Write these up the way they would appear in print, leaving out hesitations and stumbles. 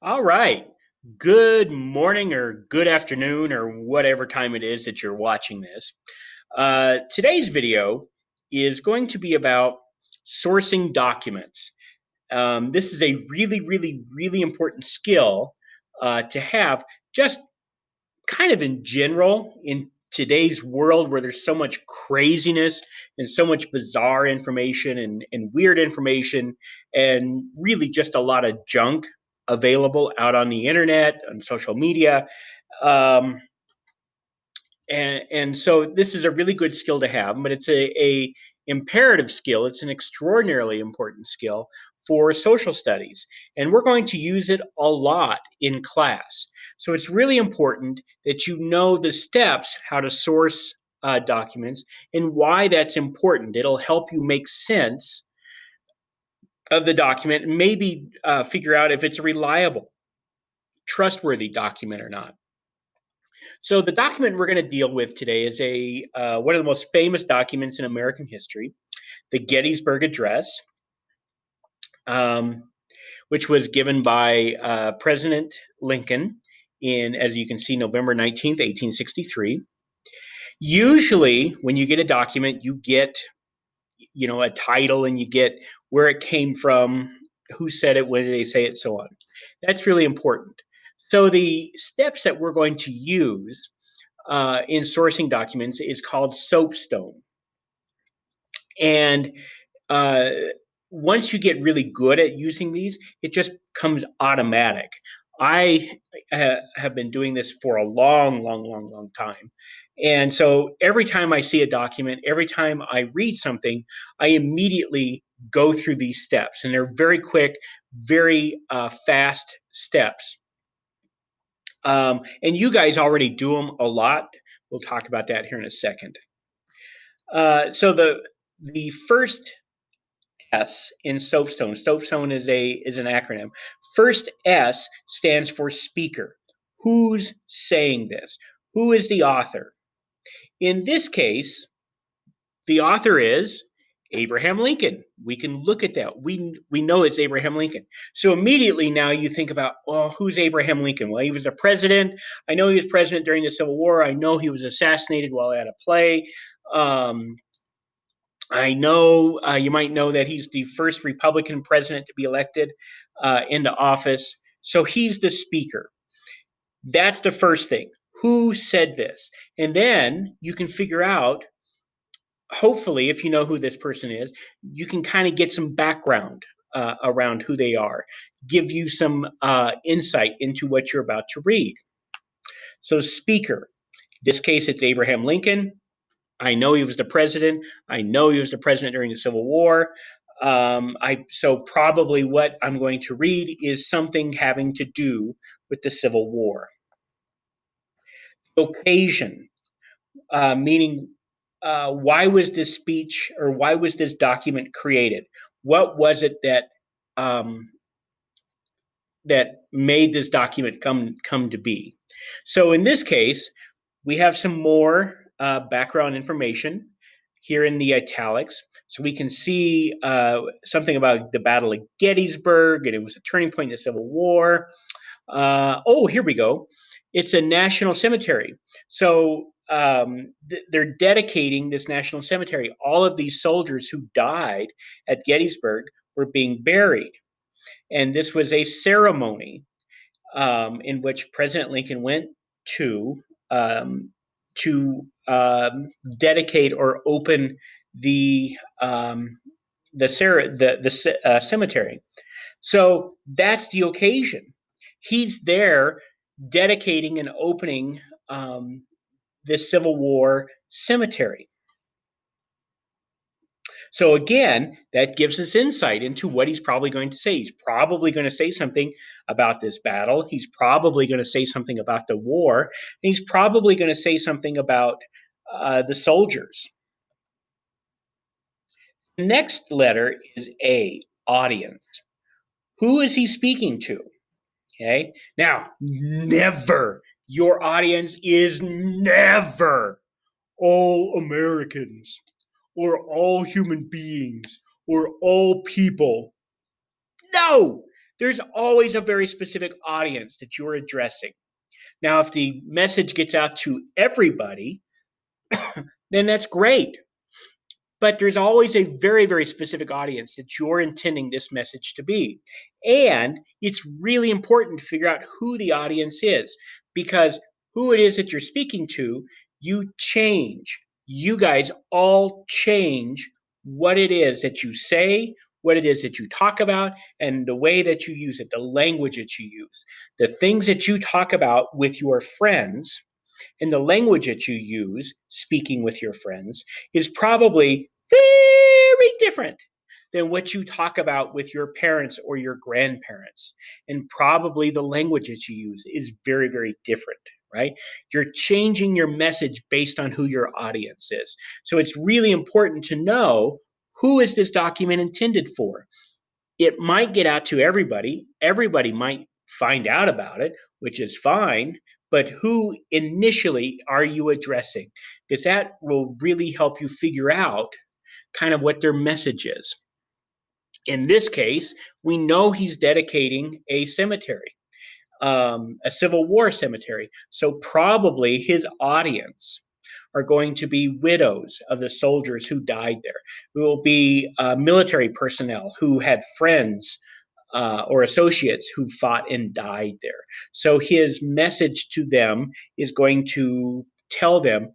All right. Good morning or good afternoon or whatever time it is that you're watching this. Today's video is going to be about sourcing documents. This is a really important skill to have just kind of in general in today's world where there's so much craziness and so much bizarre information and weird information and really just a lot of junk available out on the internet, on social media. Um, and so this is a really good skill to have, but it's a imperative skill. It's an extraordinarily important skill for social studies, and we're going to use it a lot in class. So it's really important that you know the steps how to source documents and why that's important. It'll help you make sense of the document and maybe figure out if it's a reliable, trustworthy document or not. So the document we're going to deal with today is a one of the most famous documents in American history, the Gettysburg Address, um, which was given by President Lincoln in, as you can see, November 19th, 1863. Usually, when you get a document, you get a title and you get where it came from, who said it, when did they say it, so on. That's really important. So the steps that we're going to use in sourcing documents is called soapstone. And uh, once you get really good at using these, it just comes automatic. I have been doing this for a long time. And so every time I see a document, every time I read something, I immediately go through these steps. And they're very quick, very fast steps. And you guys already do them a lot. We'll talk about that here in a second. So the first S in Soapstone. Soapstone is an acronym. First S stands for speaker. Who's saying this? Who is the author? In this case, the author is Abraham Lincoln. We can look at that. We know it's Abraham Lincoln. So immediately now you think about, well, who's Abraham Lincoln? Well, he was the president. I know he was president during the Civil War. I know he was assassinated while at a play. Um, I know you might know that he's the first Republican president to be elected into office. So he's the speaker. That's the first thing. Who said this? And then you can figure out, hopefully, if you know who this person is, you can kind of get some background around who they are, give you some insight into what you're about to read. So, speaker. In this case, it's Abraham Lincoln. I know he was the president. I know he was the president during the Civil War. So probably what I'm going to read is something having to do with the Civil War. Occasion, meaning why was this speech or why was this document created? What was it um, that made this document come to be? So in this case, we have some more background information here in the italics. So we can see something about the Battle of Gettysburg, and it was a turning point in the Civil War. Here we go. It's a national cemetery. So they're dedicating this national cemetery. All of these soldiers who died at Gettysburg were being buried. And this was a ceremony in which President Lincoln went to um, to dedicate or open the um, the cemetery. So that's the occasion. He's there dedicating and opening this Civil War cemetery. So again, that gives us insight into what he's probably going to say. He's probably going to say something about this battle. He's probably going to say something about the war. And he's probably going to say something about the soldiers. The next letter is A, audience. Who is he speaking to? Okay. Now, never, your audience is never all Americans or all human beings or all people. No, there's always a very specific audience that you're addressing. Now, if the message gets out to everybody, then that's great. But there's always a very, very specific audience that you're intending this message to be. And it's really important to figure out who the audience is, because who it is that you're speaking to, you change. You guys all change what it is that you say, what it is that you talk about, and the way that you use it, the language that you use. The things that you talk about with your friends and the language that you use speaking with your friends is probably very different than what you talk about with your parents or your grandparents. And probably the language that you use is very, very different, right? You're changing your message based on who your audience is. So it's really important to know, who is this document intended for? It might get out to everybody. Everybody might find out about it, which is fine. But who initially are you addressing? Because that will really help you figure out kind of what their message is. In this case, we know he's dedicating a cemetery, a Civil War cemetery. So probably his audience are going to be widows of the soldiers who died there. It will be military personnel who had friends or associates who fought and died there. So his message to them is going to tell them,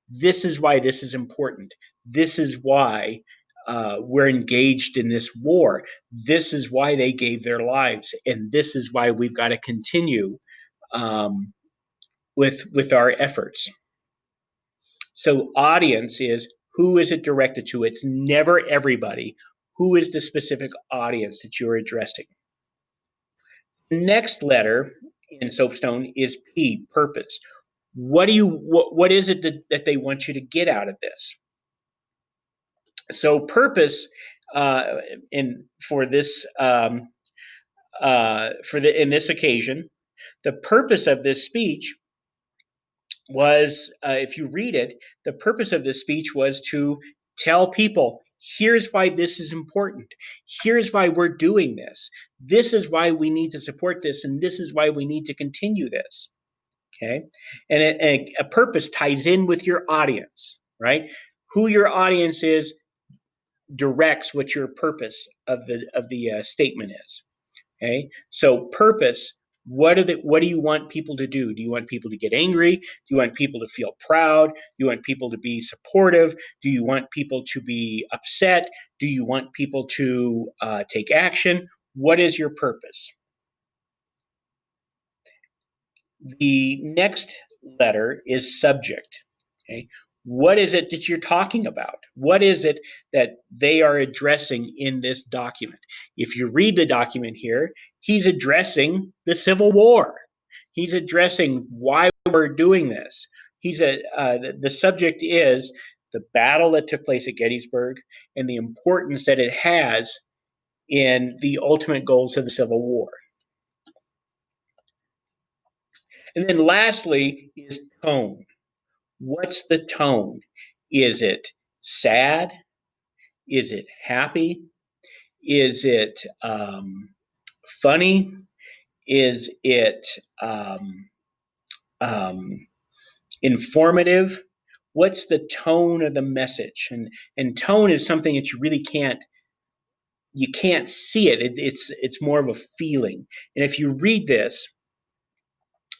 this is why this is important. This is why we're engaged in this war. This is why they gave their lives, and this is why we've got to continue um, with our efforts. So audience is, who is it directed to? It's never everybody. Who is the specific audience that you're addressing? The next letter in Soapstone is P, purpose. What is it that they want you to get out of this? So purpose in for this in this occasion, the purpose of this speech was, if you read it, the purpose of this speech was to tell people, here's why this is important. Here's why we're doing this. This is why we need to support this, and this is why we need to continue this. Okay, and a purpose ties in with your audience, right? Who your audience is directs what your purpose of the statement is. Okay, so purpose. What do you want people to do? Do you want people to get angry? Do you want people to feel proud? Do you want people to be supportive? Do you want people to be upset? Do you want people to take action? What is your purpose? The next letter is subject. Okay, what is it that you're talking about? What is it that they are addressing in this document? If you read the document here, he's addressing the Civil War. He's addressing why we're doing this. The subject is the battle that took place at Gettysburg and the importance that it has in the ultimate goals of the Civil War. And then lastly is tone. What's the tone? Is it sad? Is it happy? Is it funny? Is it um, informative? What's the tone of the message? And tone is something that you can't see it. It's more of a feeling. And if you read this,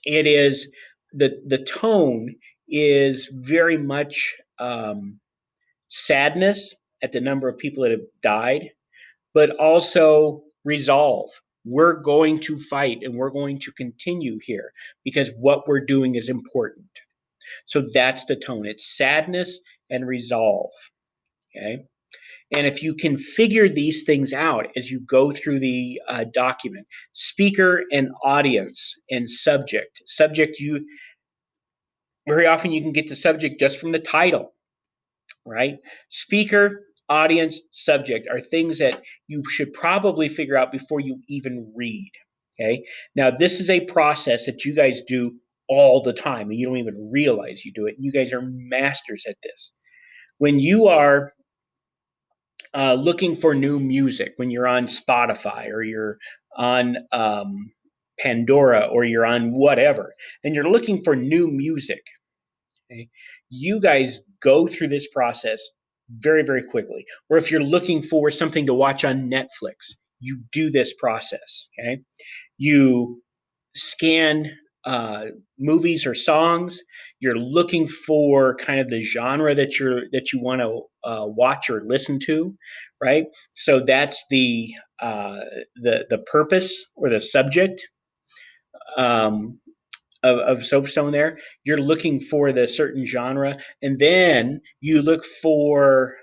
it is the tone is very much sadness at the number of people that have died, but also resolve. We're going to fight and we're going to continue here because what we're doing is important. So that's the tone. It's sadness and resolve. Okay. And if you can figure these things out as you go through the document, speaker and audience and subject. Subject, you very often you can get the subject just from the title, right? Speaker, audience, subject are things that you should probably figure out before you even read. Okay. Now, this is a process that you guys do all the time and you don't even realize you do it. You guys are masters at this. When you are looking for new music when you're on Spotify or you're on Pandora or you're on whatever, and you're looking for new music, okay, you guys go through this process very, very quickly. Or if you're looking for something to watch on Netflix, you do this process. Okay, you scan uh, movies or songs. You're looking for kind of the genre that you want to watch or listen to, right? So that's the purpose or the subject um, of Soapstone. There, you're looking for the certain genre, and then you look for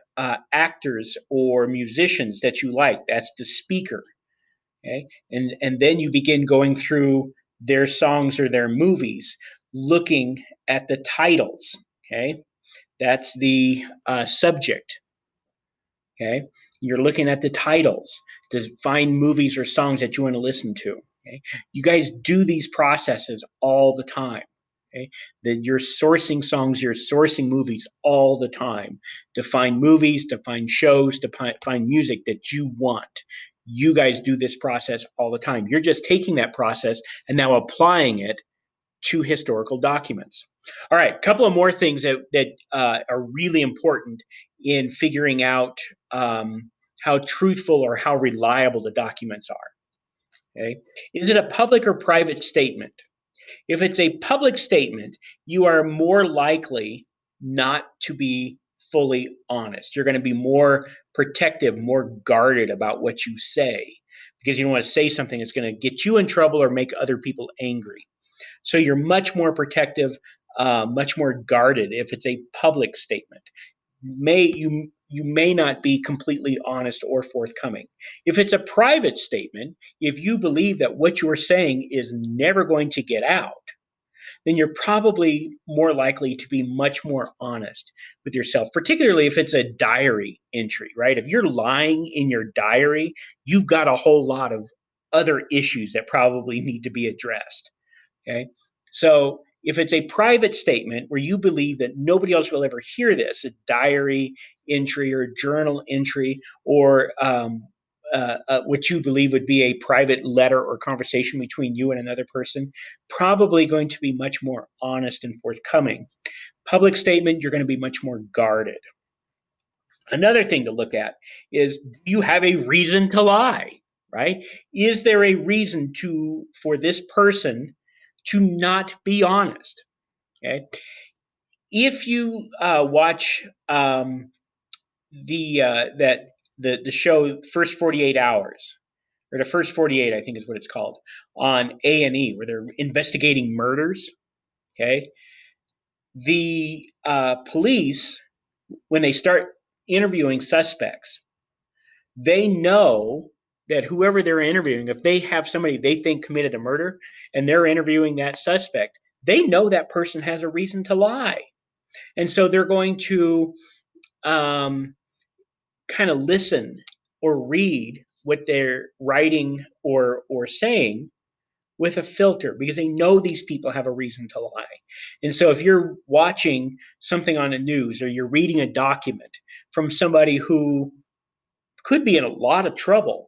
actors or musicians that you like. That's the speaker. Okay, and then you begin going through their songs or their movies, looking at the titles. Okay, that's the subject. Okay, you're looking at the titles to find movies or songs that you want to listen to. Okay, you guys do these processes all the time. Okay, that you're sourcing songs, you're sourcing movies all the time to find movies, to find shows, to find music that you want. You guys do this process all the time. You're just taking that process and now applying it to historical documents. All right, a couple of more things that are really important in figuring out how truthful or how reliable the documents are. Okay, is it a public or private statement? If it's a public statement, you are more likely not to be fully honest. You're going to be more protective, more guarded about what you say because you don't want to say something that's going to get you in trouble or make other people angry. So you're much more protective, much more guarded if it's a public statement. You may not be completely honest or forthcoming. If it's a private statement, if you believe that what you're saying is never going to get out, then you're probably more likely to be much more honest with yourself, particularly if it's a diary entry, right? If you're lying in your diary, you've got a whole lot of other issues that probably need to be addressed. Okay. So if it's a private statement where you believe that nobody else will ever hear this, a diary entry or journal entry, or what you believe would be a private letter or conversation between you and another person, probably going to be much more honest and forthcoming. Public statement, you're going to be much more guarded. Another thing to look at is, do you have a reason to lie? Right? Is there a reason for this person to not be honest? Okay. If you watch the show First 48 Hours, or the First 48, I think is what it's called, on A&E, where they're investigating murders. Okay, the police, when they start interviewing suspects, they know that whoever they're interviewing, if they have somebody they think committed a murder and they're interviewing that suspect, they know that person has a reason to lie. And so they're going to um, kind of listen or read what they're writing or saying with a filter because they know these people have a reason to lie. And so if you're watching something on the news or you're reading a document from somebody who could be in a lot of trouble,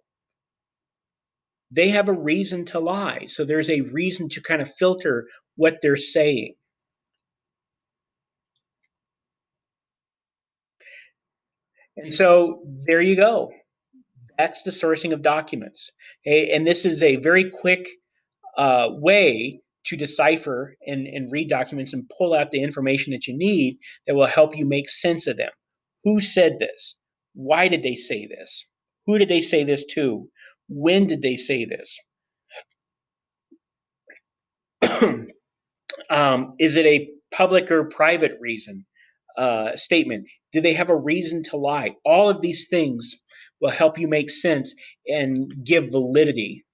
they have a reason to lie. So there's a reason to kind of filter what they're saying. And so there you go. That's the sourcing of documents. And this is a very quick way to decipher and read documents and pull out the information that you need that will help you make sense of them. Who said this? Why did they say this? Who did they say this to? When did they say this? Is it a public or private reason statement? Do they have a reason to lie? All of these things will help you make sense and give validity,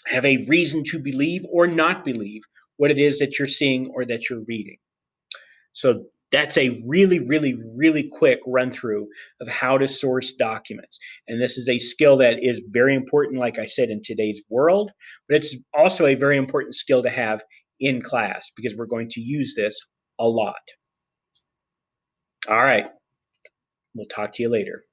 have a reason to believe or not believe what it is that you're seeing or that you're reading. So that's a really, really, really quick run through of how to source documents. And this is a skill that is very important, like I said, in today's world, but it's also a very important skill to have in class because we're going to use this a lot. All right. We'll talk to you later.